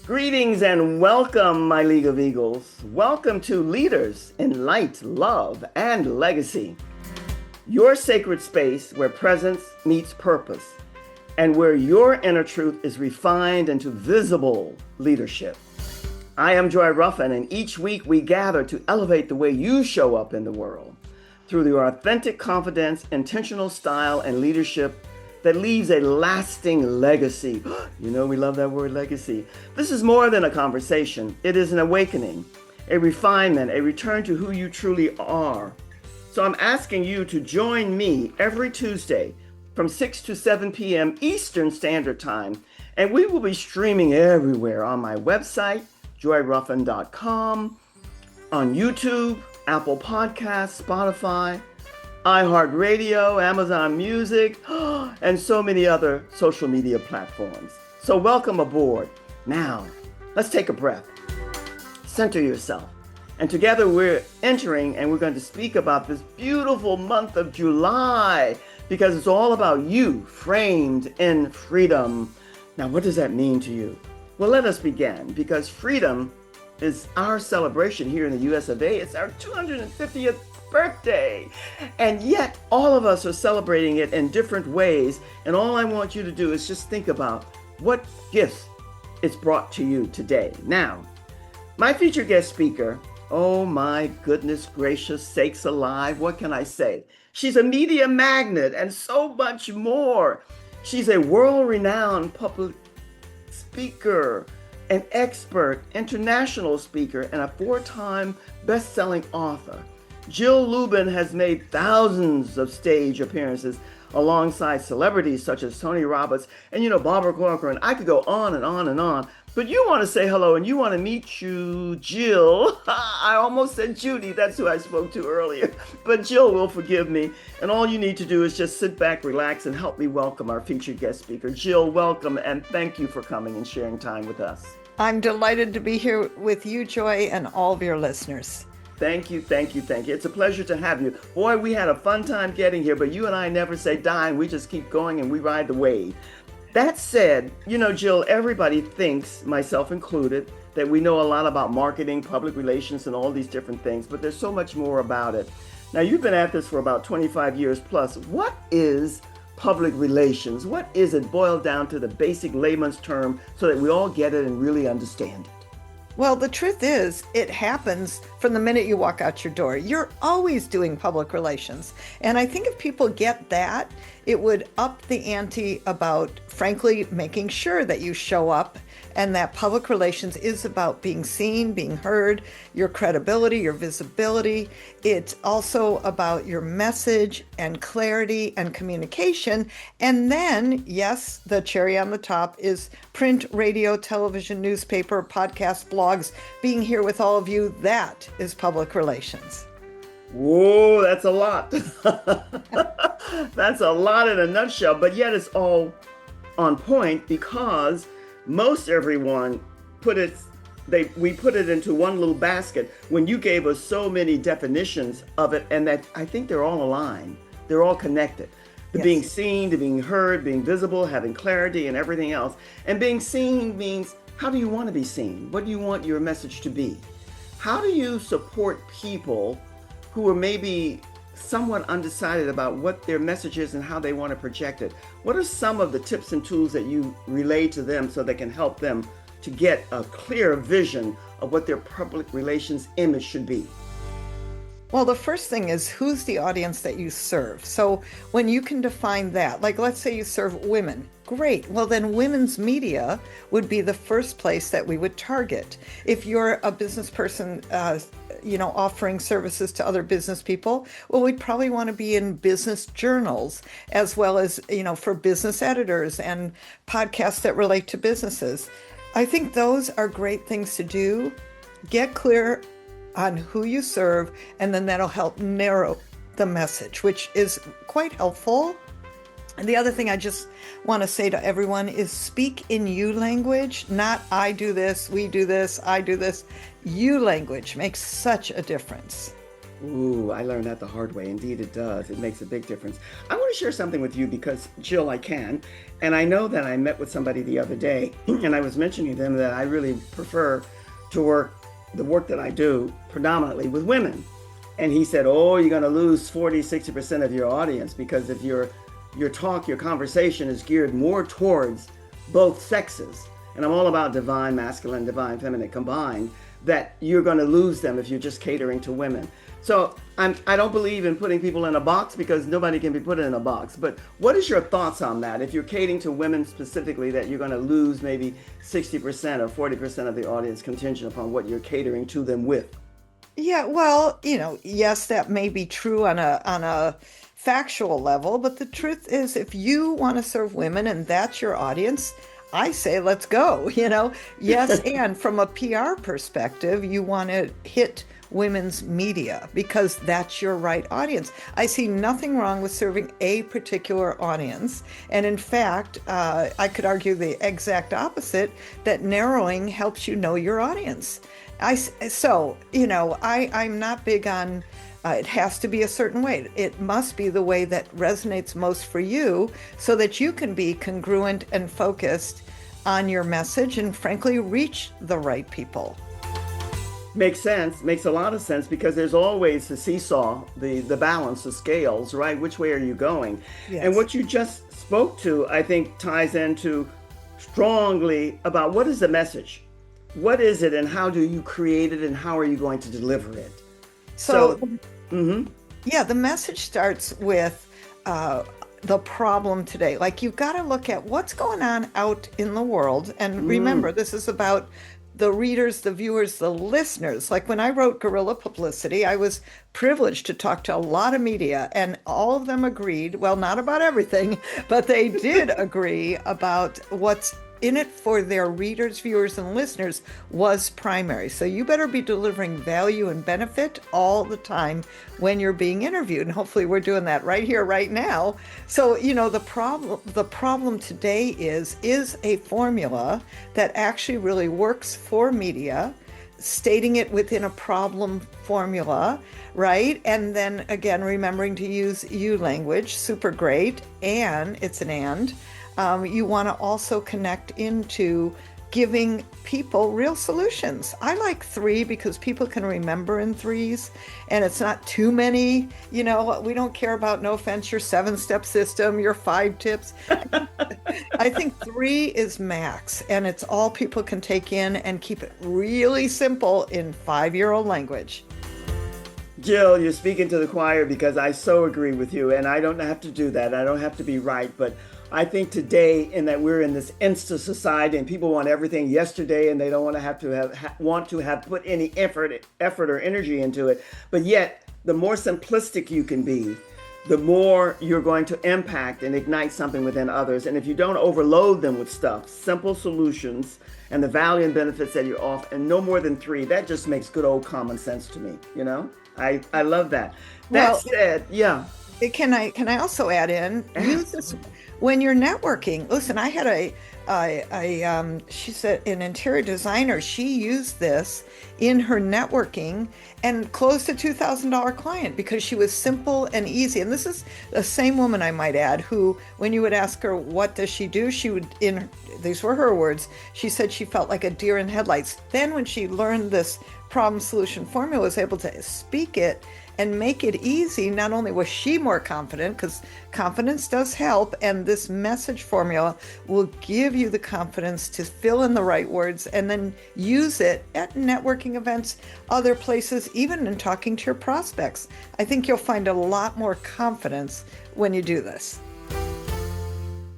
Greetings and welcome, my League of Eagles. Welcome to Leaders in Light, Love, and Legacy. Your sacred space where presence meets purpose and where your inner truth is refined into visible leadership. I am Joy Ruffin, and each week we gather to elevate the way you show up in the world through your authentic confidence, intentional style, and leadership that leaves a lasting legacy. You know, we love that word legacy. This is more than a conversation. It is an awakening, a refinement, a return to who you truly are. So I'm asking you to join me every Tuesday from 6 to 7 p.m. Eastern Standard Time. And we will be streaming everywhere on my website, joyruffin.com, on YouTube, Apple Podcasts, Spotify, iHeartRadio, Amazon Music, and so many other social media platforms. So welcome aboard. Now, let's take a breath. Center yourself. And together we're entering and we're going to speak about this beautiful month of July because it's all about you framed in freedom. Now, what does that mean to you? Well, let us begin because freedom is our celebration here in the US of A. It's our 250th birthday. And yet all of us are celebrating it in different ways. And all I want you to do is just think about what gifts it's brought to you today. Now, my featured guest speaker, oh my goodness gracious sakes alive, what can I say? She's a media magnet and so much more. She's a world-renowned public speaker, an expert, international speaker, and a 4-time best-selling author. Jill Lublin has made thousands of stage appearances alongside celebrities such as Tony Robbins and, Barbara Corcoran. And I could go on and on and on. But you want to say hello and you want to meet you, Jill. I almost said Judy. That's who I spoke to earlier. But Jill will forgive me. And all you need to do is just sit back, relax, and help me welcome our featured guest speaker. Jill, welcome, and thank you for coming and sharing time with us. I'm delighted to be here with you, Joy, and all of your listeners. Thank you. It's a pleasure to have you. Boy, we had a fun time getting here, but you and I never say die, and we just keep going and we ride the wave. That said, Jill, everybody thinks, myself included, that we know a lot about marketing, public relations, and all these different things, but there's so much more about it. Now, you've been at this for about 25 years plus. What is public relations? What is it boiled down to the basic layman's term so that we all get it and really understand it? Well, the truth is, it happens from the minute you walk out your door. You're always doing public relations. And I think if people get that, it would up the ante about, frankly, making sure that you show up and that public relations is about being seen, being heard, your credibility, your visibility. It's also about your message and clarity and communication. And then, yes, the cherry on the top is print, radio, television, newspaper, podcast, blogs. Being here with all of you, that is public relations. Whoa, that's a lot. That's a lot in a nutshell, but yet it's all on point because most everyone we put it into one little basket when you gave us so many definitions of it, and that I think they're all aligned. They're all connected. The being seen, the being heard, being visible, having clarity and everything else. And being seen means, how do you want to be seen? What do you want your message to be? How do you support people who are maybe somewhat undecided about what their message is and how they want to project it? What are some of the tips and tools that you relay to them so they can help them to get a clear vision of what their public relations image should be? Well, the first thing is, who's the audience that you serve? So when you can define that, like let's say you serve women, great. Well, then women's media would be the first place that we would target. If you're a business person, offering services to other business people, well, we'd probably want to be in business journals as well as, for business editors and podcasts that relate to businesses. I think those are great things to do. Get clear on who you serve, and then that'll help narrow the message, which is quite helpful. And the other thing I just want to say to everyone is speak in you language, not I do this, we do this, I do this. You language makes such a difference. Ooh, I learned that the hard way. Indeed, it does. It makes a big difference. I want to share something with you because, Jill, I can. And I know that I met with somebody the other day, and I was mentioning to them that I really prefer to work the work that I do predominantly with women. And he said, oh, you're going to lose 40, 60% of your audience because if your talk, your conversation is geared more towards both sexes, and I'm all about divine masculine, divine feminine combined, that you're going to lose them if you're just catering to women. So I don't believe in putting people in a box because nobody can be put in a box. But what is your thoughts on that? If you're catering to women specifically, that you're going to lose maybe 60% or 40% of the audience contingent upon what you're catering to them with? Yeah, well, yes, that may be true on a factual level, but the truth is if you want to serve women and that's your audience, I say let's go, Yes, and from a PR perspective, you want to hit women's media because that's your right audience. I see nothing wrong with serving a particular audience. And in fact, I could argue the exact opposite, that narrowing helps you know your audience. I'm not big on it has to be a certain way. It must be the way that resonates most for you so that you can be congruent and focused on your message and frankly reach the right people. Makes sense. Makes a lot of sense because there's always the seesaw, the balance, the scales, right? Which way are you going? Yes. And what you just spoke to, I think, ties into strongly about what is the message? What is it and how do you create it and how are you going to deliver it? Yeah, the message starts with the problem today. Like you've got to look at what's going on out in the world. And remember, this is about the readers, the viewers, the listeners. Like when I wrote Guerrilla Publicity, I was privileged to talk to a lot of media and all of them agreed, well, not about everything, but they did agree about what's in it for their readers, viewers, and listeners was primary. So you better be delivering value and benefit all the time when you're being interviewed. And hopefully we're doing that right here, right now. So, the problem today is a formula that actually really works for media, stating it within a problem formula, right? And then again, remembering to use you language, super great. And it's an and. You want to also connect into giving people real solutions. I like 3 because people can remember in 3s and it's not too many. We don't care about, no offense, your 7-step system, your 5 tips. I think 3 is max and it's all people can take in and keep it really simple in 5-year-old language. Jill, you're speaking to the choir because I so agree with you and I don't have to do that. I don't have to be right, but I think today, in that we're in this insta society and people want everything yesterday and they don't want to have put any effort or energy into it. But yet, the more simplistic you can be, the more you're going to impact and ignite something within others. And if you don't overload them with stuff, simple solutions and the value and benefits that you're off, and no more than 3, that just makes good old common sense to me. I love that. That said, yeah. Can I also add in, use this when you're networking. Listen, I had she's an interior designer. She used this in her networking and closed a $2,000 client because she was simple and easy. And this is the same woman, I might add, who, when you would ask her, what does she do? She would, these were her words, she said she felt like a deer in headlights. Then when she learned this problem solution formula, was able to speak it and make it easy. Not only was she more confident, because confidence does help, and this message formula will give you the confidence to fill in the right words and then use it at networking events, other places, even in talking to your prospects. I think you'll find a lot more confidence when you do this.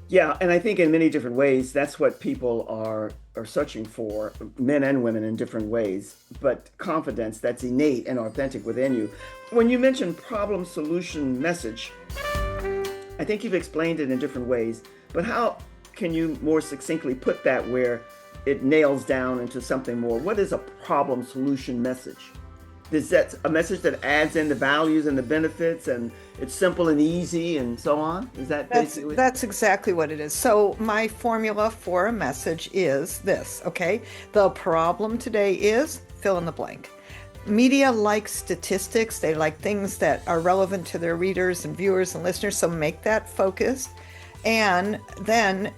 Yeah, and I think in many different ways, that's what people are searching for, men and women in different ways, but confidence that's innate and authentic within you. When you mention problem solution message, I think you've explained it in different ways, but how can you more succinctly put that where it nails down into something more? What is a problem solution message? Is that a message that adds in the values and the benefits and it's simple and easy and so on? Is that basically? That's exactly what it is. So my formula for a message is this, okay? The problem today is fill in the blank. Media likes statistics. They like things that are relevant to their readers and viewers and listeners. So make that focused. And then,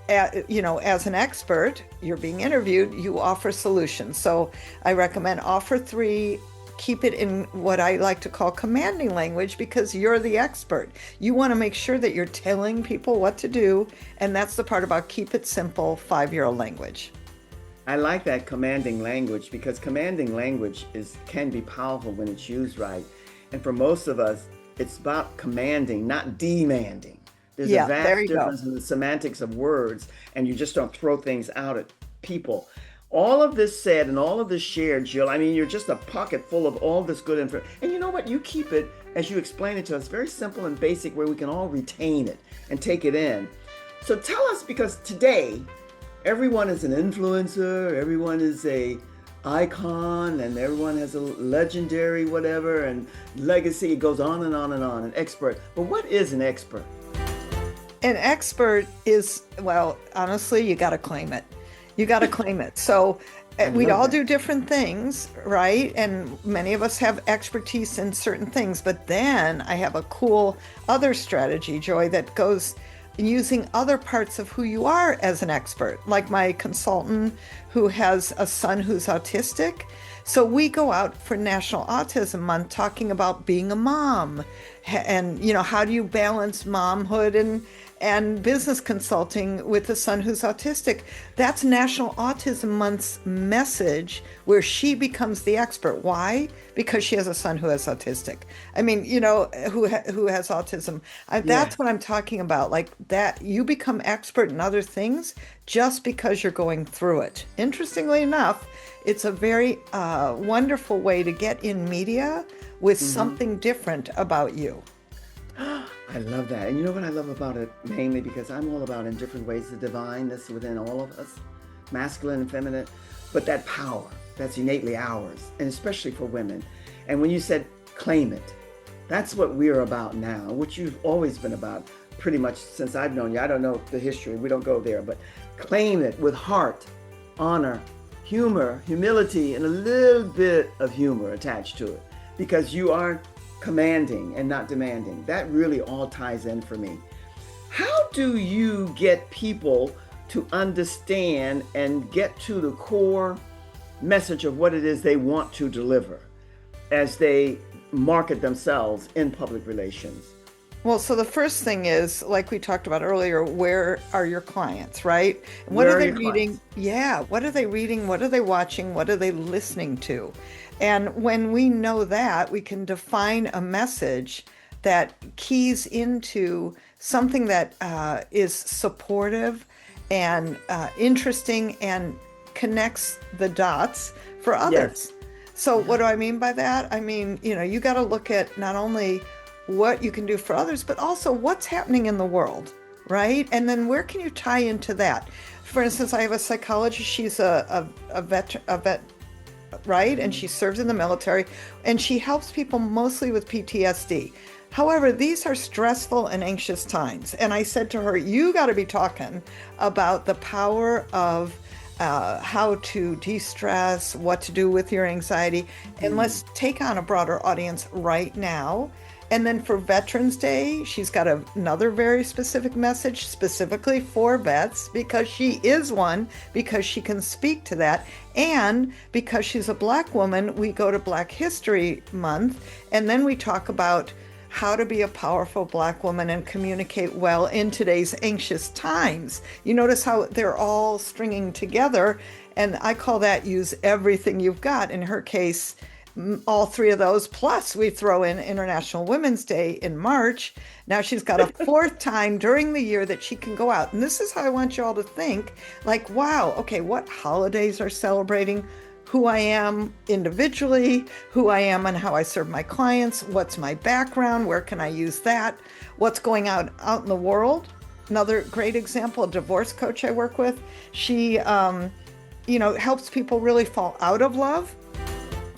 as an expert, you're being interviewed, you offer solutions. So I recommend offer 3, keep it in what I like to call commanding language, because you're the expert. You want to make sure that you're telling people what to do. And that's the part about keep it simple, 5-year-old language. I like that commanding language, because commanding language can be powerful when it's used right. And for most of us, it's about commanding, not demanding. There's a vast difference in the semantics of words, and you just don't throw things out at people. All of this said and all of this shared, Jill, I mean, you're just a pocket full of all this good information. And you know what? You keep it, as you explain it to us, very simple and basic, where we can all retain it and take it in. So tell us, because today, everyone is an influencer, everyone is a icon, and everyone has a legendary whatever and legacy. It goes on and on and on, an expert. But what is an expert? An expert is, well, honestly, you got to claim it. You got to claim it. So we all do different things, right? And many of us have expertise in certain things. But then I have a cool other strategy, Joy, that goes using other parts of who you are as an expert, like my consultant who has a son who's autistic. So we go out for National Autism Month talking about being a mom and, how do you balance momhood and business consulting with a son who's autistic. That's National Autism Month's message, where she becomes the expert. Why? Because she has a son who has autistic. I mean, who has autism. That's what I'm talking about. Like that, you become expert in other things just because you're going through it. Interestingly enough, it's a very wonderful way to get in media with something different about you. I love that. And you know what I love about it? Mainly because I'm all about, in different ways, the divine that's within all of us, masculine and feminine, but that power that's innately ours, and especially for women. And when you said claim it, that's what we're about now, which you've always been about pretty much since I've known you. I don't know the history. We don't go there, but claim it with heart, honor, humor, humility, and a little bit of humor attached to it, because you are commanding and not demanding. That really all ties in for me. How do you get people to understand and get to the core message of what it is they want to deliver as they market themselves in public relations? Well, so the first thing is, like we talked about earlier, where are your clients, right? What are they reading? Yeah, what are they reading? What are they watching? What are they listening to? And when we know that, we can define a message that keys into something that is supportive and interesting and connects the dots for others. Yes. So what do I mean by that? I mean, you got to look at not only what you can do for others, but also what's happening in the world, right? And then where can you tie into that? For instance, I have a psychologist. She's a vet, right? And she serves in the military, and she helps people mostly with PTSD. However, these are stressful and anxious times. And I said to her, you got to be talking about the power of how to de-stress, what to do with your anxiety, and let's take on a broader audience right now. And then for Veterans Day, she's got another very specific message specifically for vets, because she is one, because she can speak to that. And because she's a Black woman, we go to Black History Month, and then we talk about how to be a powerful Black woman and communicate well in today's anxious times. You notice how they're all stringing together, and I call that use everything you've got. In her case, all 3 of those, plus we throw in International Women's Day in March. Now she's got a 4th time during the year that she can go out. And this is how I want you all to think, like, wow, okay, what holidays are celebrating who I am individually, who I am and how I serve my clients, what's my background, where can I use that, what's going out in the world. Another great example, a divorce coach I work with, she helps people really fall out of love.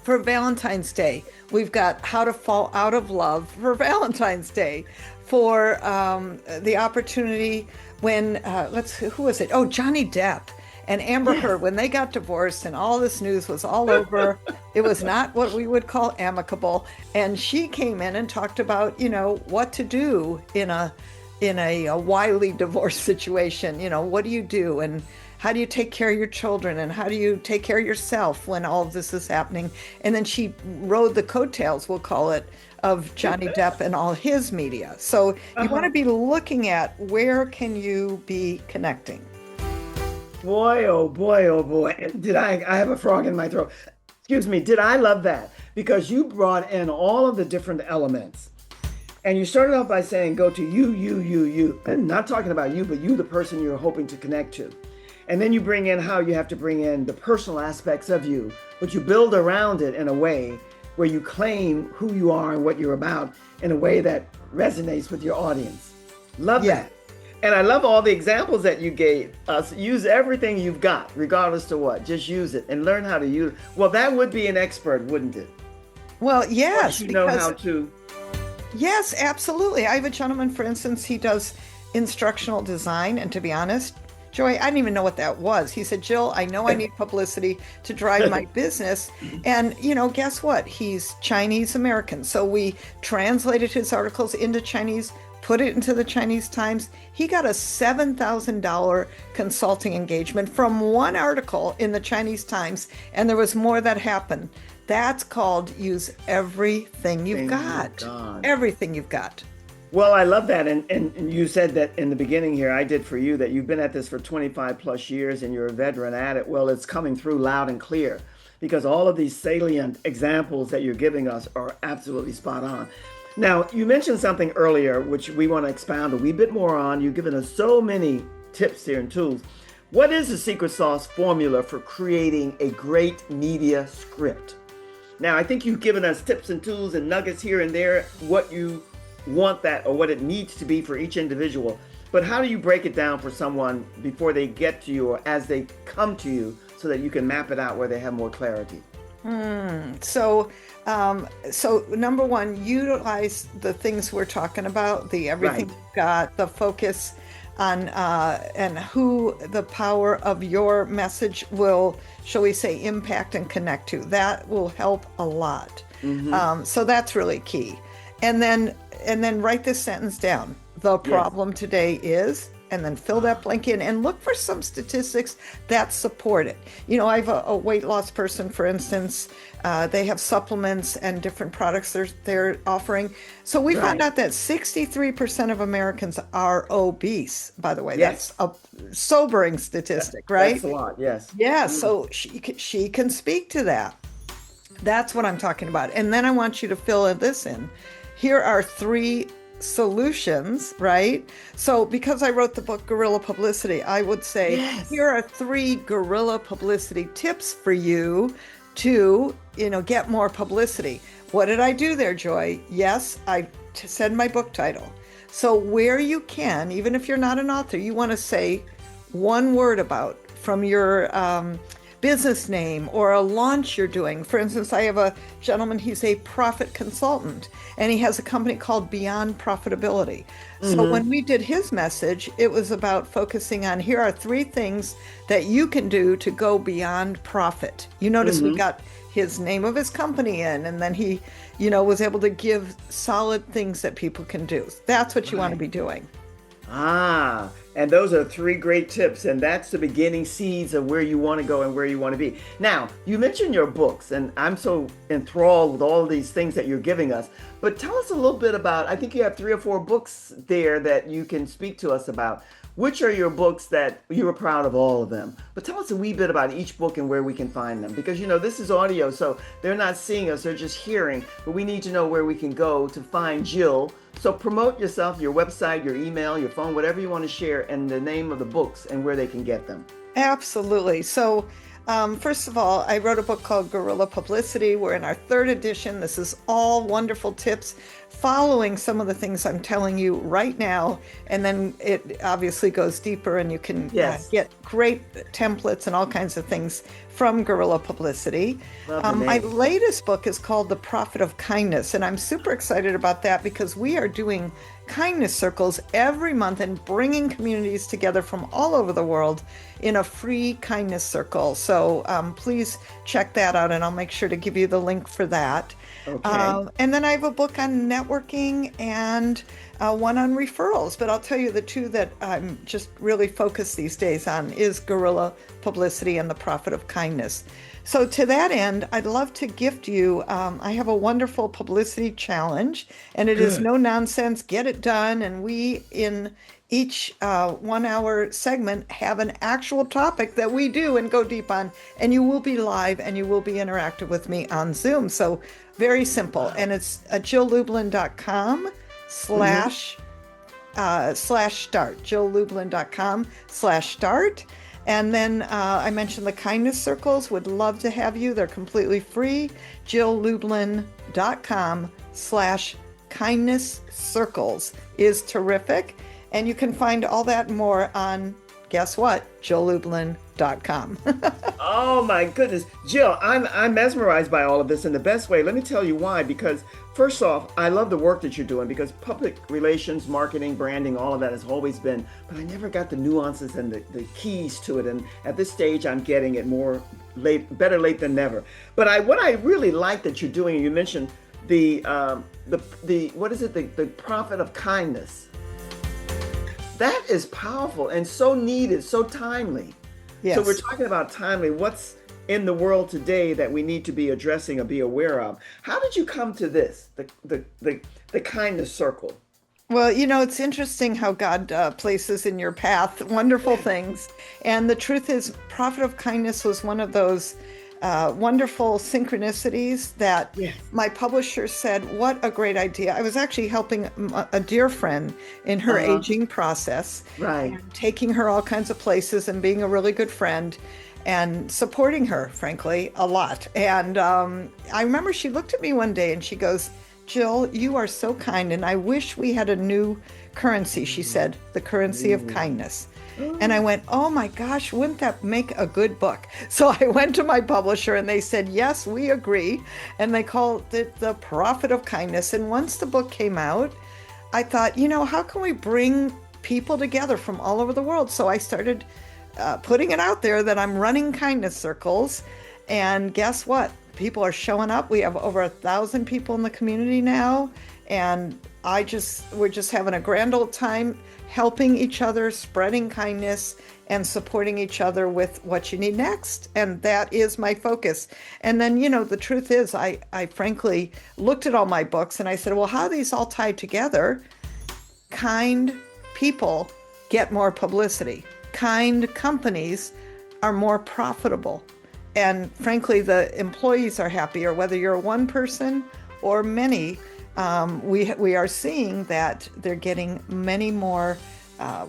For Valentine's Day, we've got how to fall out of love for Valentine's Day. For the opportunity when, who was it? Oh, Johnny Depp And Amber Yes. Heard, when they got divorced and all this news was all over, it was not what we would call amicable. And she came in and talked about, what to do in a wily divorce situation. What do you do? And how do you take care of your children? And how do you take care of yourself when all of this is happening? And then she rode the coattails, we'll call it, of Johnny Depp and all his media. So you want to be looking at where can you be connecting. Boy, oh boy, oh boy. I have a frog in my throat. Excuse me. Did I love that? Because you brought in all of the different elements. And you started off by saying, go to you. And not talking about you, but you, the person you're hoping to connect to. And then you bring in how you have to bring in the personal aspects of you, but you build around it in a way where you claim who you are and what you're about in a way that resonates with your audience. Love that. And I love all the examples that you gave us. Use everything you've got, regardless to what. Just use it and learn how to use it. Well, that would be an expert, wouldn't it? Well, yes. You know how to. Yes, absolutely. I have a gentleman, for instance, he does instructional design. And to be honest, Joy, I didn't even know what that was. He said, Jill, I know I need publicity to drive my business. And, guess what? He's Chinese American. So we translated his articles into Chinese, put it into the Chinese Times. He got a $7,000 consulting engagement from one article in the Chinese Times. And there was more that happened. That's called use everything you've got. Everything you've got. Well, I love that. And you said that in the beginning here, I did for you, that you've been at this for 25 plus years and you're a veteran at it. Well, it's coming through loud and clear because all of these salient examples that you're giving us are absolutely spot on. Now, you mentioned something earlier, which we want to expound a wee bit more on. You've given us so many tips here and tools. What is the secret sauce formula for creating a great media script? Now, I think you've given us tips and tools and nuggets here and there, what you want that or what it needs to be for each individual. But how do you break it down for someone before they get to you or as they come to you so that you can map it out where they have more clarity? So number one, utilize the things we're talking about, the everything you've got, the focus on and who the power of your message will, shall we say, impact and connect to. That will help a lot. So that's really key. And then write this sentence down. The problem today is, and then fill that blank in and look for some statistics that support it. I have a weight loss person, for instance. They have supplements and different products they're offering. So we found out that 63% of Americans are obese, by the way. Yes. That's a sobering statistic, right? That's a lot, yes. Yeah, so she can speak to that. That's what I'm talking about. And then I want you to fill this in. Here are 3 solutions, right? So because I wrote the book Guerrilla Publicity, I would say, here are 3 guerrilla publicity tips for you to, get more publicity. What did I do there, Joy? Yes, I said my book title. So where you can, even if you're not an author, you want to say one word about from your business name or a launch you're doing. For instance, I have a gentleman, he's a profit consultant, and he has a company called Beyond Profitability. So when we did his message, it was about focusing on, here are 3 things that you can do to go beyond profit. You notice we got his name of his company in, and then he, was able to give solid things that people can do. That's what you want to be doing. And those are 3 great tips, and that's the beginning seeds of where you want to go and where you want to be. Now, you mentioned your books, and I'm so enthralled with all of these things that you're giving us, but tell us a little bit about, I think you have 3 or 4 books there that you can speak to us about. Which are your books that you were proud of all of them? But tell us a wee bit about each book and where we can find them. Because, this is audio, so they're not seeing us, they're just hearing. But we need to know where we can go to find Jill. So promote yourself, your website, your email, your phone, whatever you want to share, and the name of the books and where they can get them. Absolutely. So first of all, I wrote a book called Guerrilla Publicity. We're in our 3rd edition. This is all wonderful tips following some of the things I'm telling you right now, and then it obviously goes deeper, and you can Yes. get great templates and all kinds of things from Guerrilla Publicity. Love the My name. latest book is called The Profit of Kindness, and I'm super excited about that because we are doing kindness circles every month and bringing communities together from all over the world in a free kindness circle. So please check that out, and I'll make sure to give you the link for that. Okay. And then I have a book on networking and one on referrals. But I'll tell you the two that I'm just really focused these days on is Guerrilla Publicity and The Profit of Kindness. So to that end, I'd love to gift you. I have a wonderful publicity challenge, and it is Good. no nonsense. Get it done. And we, in each 1 hour segment, have an actual topic that we do and go deep on. And you will be live and you will be interactive with me on Zoom. So very simple. And it's jilllublin.com slash start, jilllublin.com/start. And then I mentioned the kindness circles. Would love to have you. They're completely free. jilllublin.com/kindness circles is terrific. And you can find all that and more on, guess what? jilllublin.com. Oh my goodness, Jill, I'm mesmerized by all of this in the best way. Let me tell you why. Because first off, I love the work that you're doing because public relations, marketing, branding, all of that has always been, but I never got the nuances and the keys to it. And at this stage, I'm getting it more better late than never. But what I really like that you're doing, you mentioned the what is it? The profit of kindness. That is powerful and so needed, so timely. Yes. So we're talking about timely. What's in the world today that we need to be addressing or be aware of? How did you come to this, the kindness circle? Well, it's interesting how God places in your path wonderful things. And the truth is, Prophet of Kindness was one of those wonderful synchronicities that Yes. my publisher said, what a great idea. I was actually helping a dear friend in her aging process, Right. and taking her all kinds of places and being a really good friend and supporting her, frankly, a lot. And I remember she looked at me one day and she goes, Jill, you are so kind, and I wish we had a new currency, she said, the currency of kindness. And I went, oh my gosh, wouldn't that make a good book? So I went to my publisher and they said, yes, we agree. And they called it The Profit of Kindness. And once the book came out, I thought, how can we bring people together from all over the world? So I started putting it out there that I'm running kindness circles. And guess what? People are showing up. We have over 1,000 people in the community now. And we're just having a grand old time helping each other, spreading kindness, and supporting each other with what you need next. And that is my focus. And then, the truth is, I frankly looked at all my books and I said, well, how do these all tie together? Kind people get more publicity. Kind companies are more profitable. And frankly, the employees are happier, whether you're one person or many. We are seeing that they're getting many more,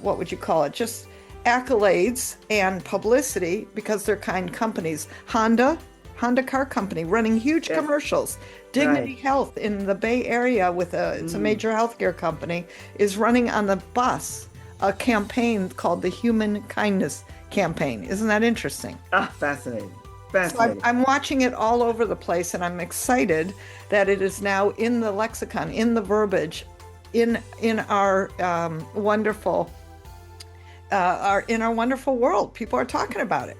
what would you call it, just accolades and publicity because they're kind companies. Honda Car Company, running huge commercials. Dignity Right. Health in the Bay Area it's a major healthcare company, is running on the bus a campaign called the Human Kindness Campaign. Isn't that interesting? Fascinating. So Fascinating. I'm watching it all over the place, and I'm excited that it is now in the lexicon, in the verbiage, in our wonderful world. People are talking about it.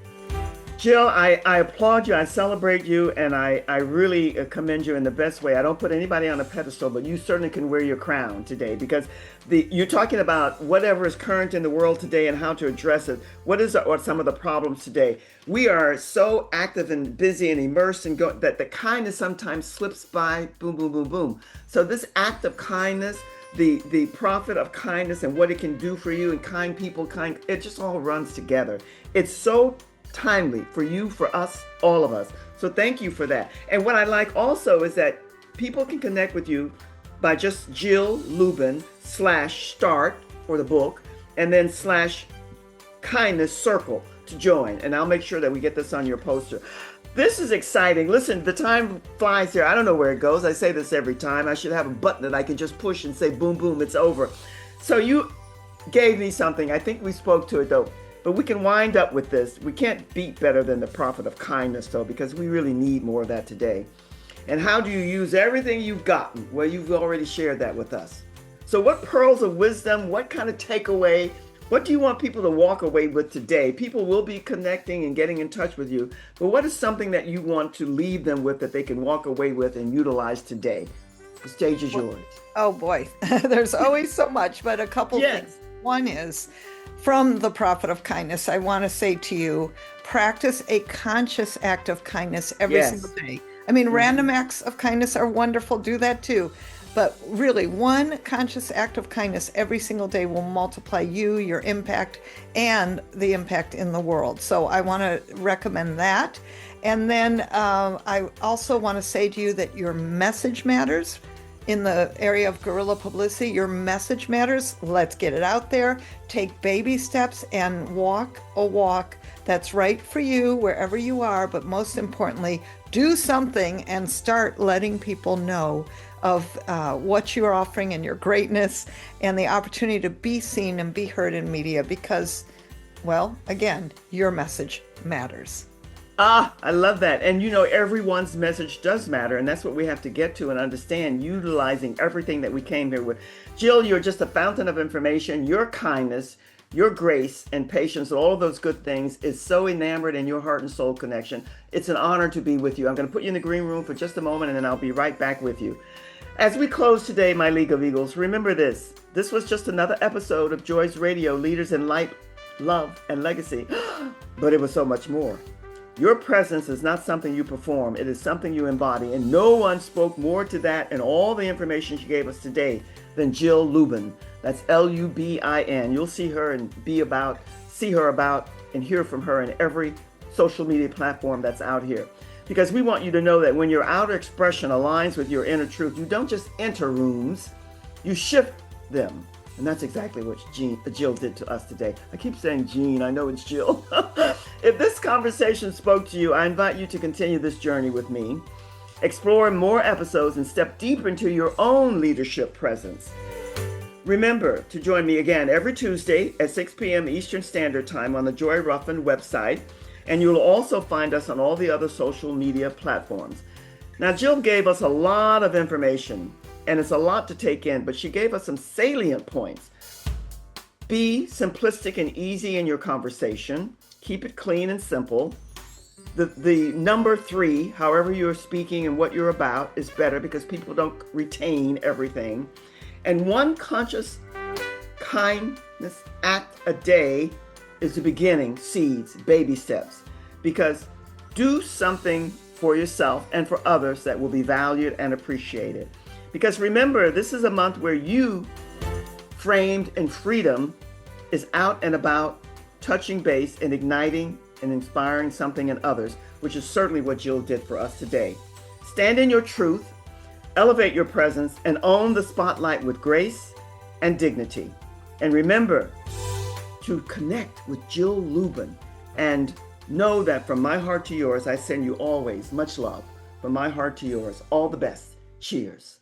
Jill, I applaud you. I celebrate you, and I really commend you in the best way. I don't put anybody on a pedestal, but you certainly can wear your crown today because you're talking about whatever is current in the world today and how to address it. What are some of the problems today? We are so active and busy and immersed in that the kindness sometimes slips by. Boom, boom, boom, boom. So this act of kindness, the profit of kindness and what it can do for you and kind people, it just all runs together. It's so timely for you, for us, all of us. So thank you for that. And what I like also is that people can connect with you by just Jill Lubin /start for the book, and then /kindness circle to join. And I'll make sure that we get this on your poster. This is exciting. Listen, the time flies here. I don't know where it goes. I say this every time. I should have a button that I can just push and say, boom, boom, it's over. So you gave me something. I think we spoke to it though. But we can wind up with this. We can't beat better than the profit of kindness though, because we really need more of that today. And how do you use everything you've gotten? Well, you've already shared that with us. So what pearls of wisdom, what kind of takeaway, what do you want people to walk away with today? People will be connecting and getting in touch with you, but what is something that you want to leave them with that they can walk away with and utilize today? The stage is yours. Oh boy, there's always so much, but a couple things. One is, from the profit of kindness, I want to say to you, practice a conscious act of kindness every single day. I mean, random acts of kindness are wonderful. Do that too. But really, one conscious act of kindness every single day will multiply you, your impact, and the impact in the world. So I want to recommend that. And then I also want to say to you that your message matters. In the area of guerrilla publicity, your message matters. Let's get it out there. Take baby steps and walk a walk that's right for you wherever you are. But most importantly, do something and start letting people know of what you're offering and your greatness and the opportunity to be seen and be heard in media because, well, again, your message matters. I love that. And you know, everyone's message does matter. And that's what we have to get to and understand, utilizing everything that we came here with. Jill, you're just a fountain of information. Your kindness, your grace and patience, all of those good things is so enamored in your heart and soul connection. It's an honor to be with you. I'm going to put you in the green room for just a moment and then I'll be right back with you. As we close today, my League of Eagles, remember this. This was just another episode of Joy's Radio, Leaders in Light, Love, and Legacy. But it was so much more. Your presence is not something you perform. It is something you embody. And no one spoke more to that and all the information she gave us today than Jill Lublin. That's Lubin. You'll see her and see her about and hear from her in every social media platform that's out here. Because we want you to know that when your outer expression aligns with your inner truth, you don't just enter rooms, you shift them. And that's exactly what Jill did to us today. I keep saying Jean, I know it's Jill. If this conversation spoke to you, I invite you to continue this journey with me. Explore more episodes and step deeper into your own leadership presence. Remember to join me again every Tuesday at 6 p.m. Eastern Standard Time on the Joy Ruffin website. And you'll also find us on all the other social media platforms. Now, Jill gave us a lot of information, and it's a lot to take in, but she gave us some salient points. Be simplistic and easy in your conversation. Keep it clean and simple. The number 3, however you're speaking and what you're about, is better because people don't retain everything. And one conscious kindness act a day is the beginning, seeds, baby steps. Because do something for yourself and for others that will be valued and appreciated. Because remember, this is a month where you, framed in freedom, is out and about, touching base and igniting and inspiring something in others, which is certainly what Jill did for us today. Stand in your truth, elevate your presence, and own the spotlight with grace and dignity. And remember to connect with Jill Lublin and know that from my heart to yours, I send you always much love. From my heart to yours, all the best. Cheers.